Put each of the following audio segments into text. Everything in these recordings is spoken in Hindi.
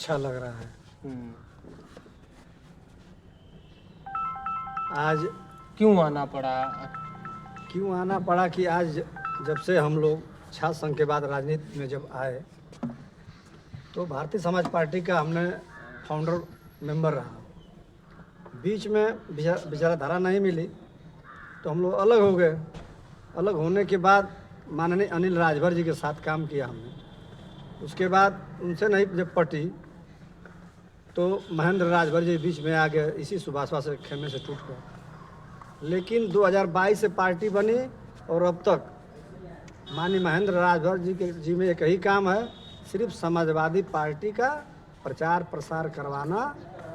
अच्छा लग रहा है। आज क्यों आना पड़ा? क्यों आना पड़ा कि आज जब से हम लोग छात्र संघ के बाद राजनीति में जब आए तो भारतीय समाज पार्टी का हमने फाउंडर मेंबर रहा। बीच में विचारधारा नहीं मिली तो हम लोग अलग हो गए। अलग होने के बाद माननीय अनिल राजभर जी के साथ काम किया हमने। उसके बाद उनसे नहीं जब पटी तो महेंद्र राजभर जी बीच में आ गए, इसी सुभाषवा से खेमे से टूट गए। लेकिन 2022 से पार्टी बनी और अब तक माननीय महेंद्र राजभर जी में एक ही काम है, सिर्फ समाजवादी पार्टी का प्रचार प्रसार करवाना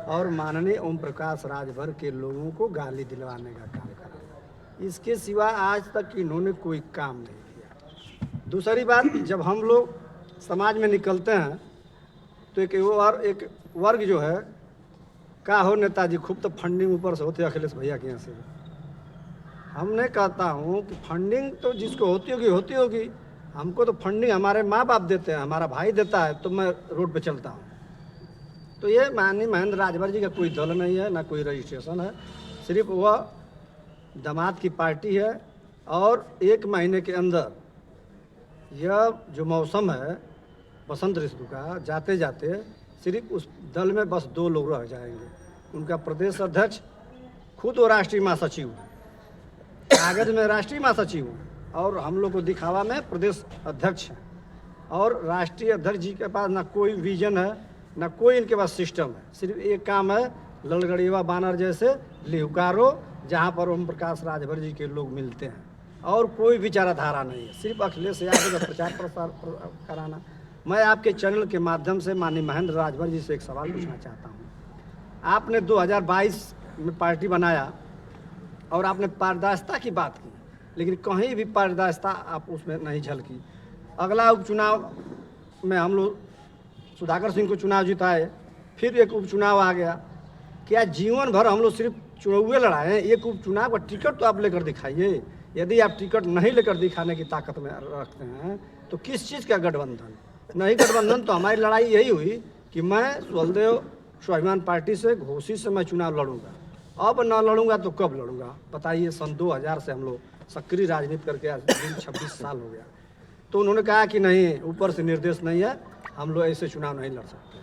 और माननीय ओम प्रकाश राजभर के लोगों को गाली दिलवाने का काम करना। इसके सिवा आज तक इन्होंने कोई काम नहीं किया। दूसरी बात, जब हम लोग समाज में निकलते हैं तो एक वर्ग जो है का हो नेताजी खूब तो फंडिंग ऊपर से होती है अखिलेश भैया के यहाँ से। हमने कहता हूँ कि फंडिंग तो जिसको होती होगी। हमको तो फंडिंग हमारे माँ बाप देते हैं, हमारा भाई देता है तो मैं रोड पे चलता हूँ। तो ये माननीय महेंद्र राजभर जी का कोई दल नहीं है, ना कोई रजिस्ट्रेशन है, सिर्फ वह दामाद की पार्टी है। और 1 महीने के अंदर यह जो मौसम है बसंत ऋतु का, जाते जाते सिर्फ उस दल में बस 2 लोग रह जाएंगे। उनका प्रदेश अध्यक्ष खुद वो राष्ट्रीय महासचिव है, कागज में राष्ट्रीय महासचिव और हम लोग को दिखावा में प्रदेश अध्यक्ष है। और राष्ट्रीय अध्यक्ष जी के पास ना कोई विजन है, ना कोई इनके पास सिस्टम है। सिर्फ एक काम है, ललगड़िया बानर जैसे लिहुकारो, जहाँ पर ओम प्रकाश राजभर जी के लोग मिलते हैं, और कोई विचारधारा नहीं है, सिर्फ अखिलेश यादव का प्रचार प्रसार कराना। मैं आपके चैनल के माध्यम से माननीय महेंद्र राजभर जी से एक सवाल पूछना चाहता हूँ। आपने 2022 में पार्टी बनाया और आपने पारदर्शिता की बात की, लेकिन कहीं भी पारदर्शिता आप उसमें नहीं झलकी। अगला उपचुनाव में हम लोग सुधाकर सिंह को चुनाव जिताए, फिर एक उपचुनाव आ गया। क्या जीवन भर हम लोग सिर्फ चुनाव लड़ाए हैं? एक उपचुनाव का टिकट तो आप लेकर दिखाइए। यदि आप टिकट नहीं लेकर दिखाने की ताकत में रखते हैं तो किस चीज़ का गठबंधन? नहीं गठबंधन तो हमारी लड़ाई यही हुई कि मैं सुहलदेव स्वाभिमान पार्टी से घोषित से मैं चुनाव लड़ूंगा। अब न लड़ूंगा तो कब लड़ूंगा बताइए। सन 2000 से हम लोग सक्रिय राजनीति करके आज 26 साल हो गया। तो उन्होंने कहा कि नहीं, ऊपर से निर्देश नहीं है, हम लोग ऐसे चुनाव नहीं लड़ सकते।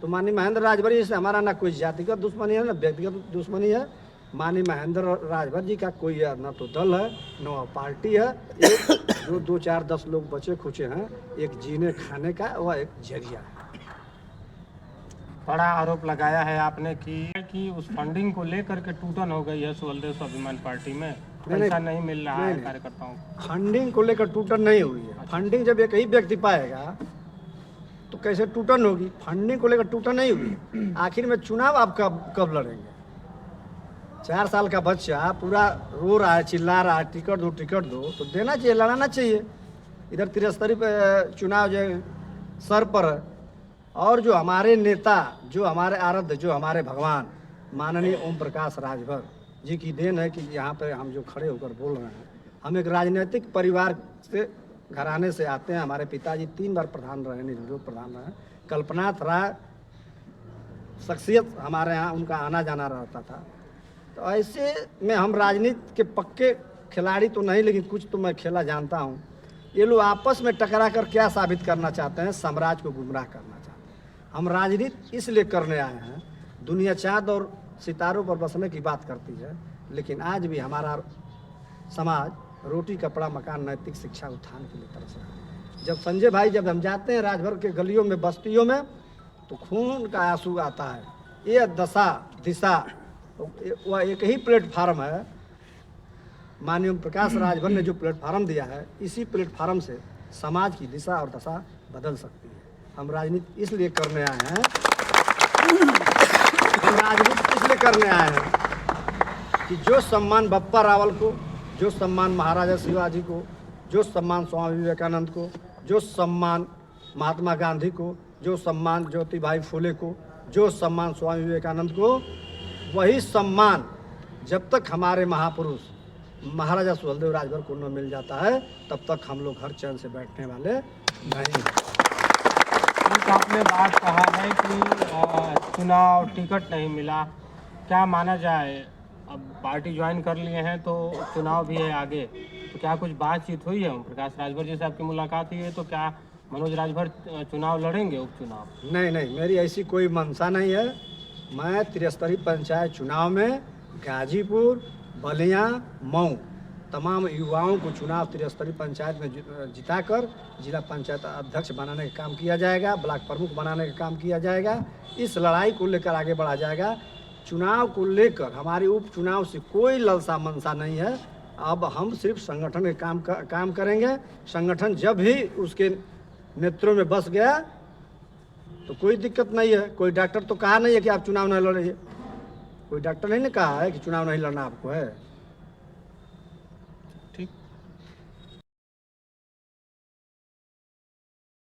तो माननीय महेंद्र राजभर जी से हमारा ना कोई जातिगत दुश्मनी है, ना व्यक्तिगत दुश्मनी है। माननीय महेंद्र राजभर जी का कोई न तो दल है, न पार्टी है। एक जो 2, 4, 10 लोग बचे खुचे हैं, एक जीने खाने का वह एक जरिया है। बड़ा आरोप लगाया है आपने कि उस फंडिंग को लेकर के टूटन हो गई है सुहलदेव स्वाभिमान पार्टी में, पैसा नहीं मिल रहा है कार्यकर्ताओं को। फंडिंग को लेकर टूटन नहीं हुई है। फंडिंग जब एक ही व्यक्ति पाएगा तो कैसे टूटन होगी? फंडिंग को लेकर टूटन नहीं हुई। आखिर में चुनाव आप कब लड़ेंगे? 4 साल का बच्चा पूरा रो रहा है, चिल्ला रहा है, टिकट दो, तो देना चाहिए, लड़ाना चाहिए। इधर त्रिस्तरीय पे चुनाव जो सर पर है। और जो हमारे नेता, जो हमारे आराध्य, जो हमारे भगवान माननीय ओम प्रकाश राजभर जी की देन है कि यहाँ पे हम जो खड़े होकर बोल रहे हैं। हम एक राजनीतिक परिवार से घराने से आते हैं। हमारे पिताजी 3 बार प्रधान रहे, निर्विरोध प्रधान रहे। कल्पनाथ राय शख्सियत हमारे यहाँ, उनका आना जाना रहता था। तो ऐसे में हम राजनीति के पक्के खिलाड़ी तो नहीं, लेकिन कुछ तो मैं खेला जानता हूँ। ये लोग आपस में टकरा कर क्या साबित करना चाहते हैं? साम्राज्य को गुमराह करना चाहते हैं। हम राजनीति इसलिए करने आए हैं, दुनिया चाँद और सितारों पर बसने की बात करती है, लेकिन आज भी हमारा समाज रोटी कपड़ा मकान नैतिक शिक्षा उत्थान के लिए तरस रहा है। जब संजय भाई, जब हम जाते हैं राजभर के गलियों में, बस्तियों में, तो खून का आंसू आता है। ये दशा दिशा वह एक ही प्लेटफार्म है। माननीय प्रकाश राजभर ने जो प्लेटफार्म दिया है, इसी प्लेटफार्म से समाज की दिशा और दशा बदल सकती है। हम राजनीति इसलिए करने आए हैं, कि जो सम्मान बप्पा रावल को, जो सम्मान महाराजा शिवाजी को, जो सम्मान स्वामी विवेकानंद को, जो सम्मान महात्मा गांधी को, जो सम्मान ज्योतिबाई फुले को, जो सम्मान स्वामी विवेकानंद को, वही सम्मान जब तक हमारे महापुरुष महाराजा सुहलदेव राजभर को न मिल जाता है, तब तक हम लोग हर चैन से बैठने वाले नहीं हैं। एक आपने बात कहा है कि चुनाव टिकट नहीं मिला, क्या माना जाए? अब पार्टी ज्वाइन कर लिए हैं तो चुनाव भी है आगे, तो क्या कुछ बातचीत हुई है? ओम प्रकाश राजभर जी से आपकी मुलाकात हुई है, तो क्या मनोज राजभर चुनाव लड़ेंगे, उपचुनाव? नहीं नहीं, मेरी ऐसी कोई मंशा नहीं है। मैं त्रिस्तरीय पंचायत चुनाव में गाजीपुर, बलिया, मऊ तमाम युवाओं को चुनाव त्रिस्तरीय पंचायत में जिताकर जिला पंचायत अध्यक्ष बनाने का काम किया जाएगा, ब्लॉक प्रमुख बनाने का काम किया जाएगा। इस लड़ाई को लेकर आगे बढ़ा जाएगा। चुनाव को लेकर हमारी उपचुनाव से कोई ललसा मनसा नहीं है। अब हम सिर्फ संगठन के काम करेंगे। संगठन जब भी उसके नेत्रों में बस गया तो कोई दिक्कत नहीं है। कोई डॉक्टर तो कहा नहीं है कि आप चुनाव नहीं लड़िए, कोई डॉक्टर नहीं ने कहा है कि चुनाव नहीं लड़ना आपको है।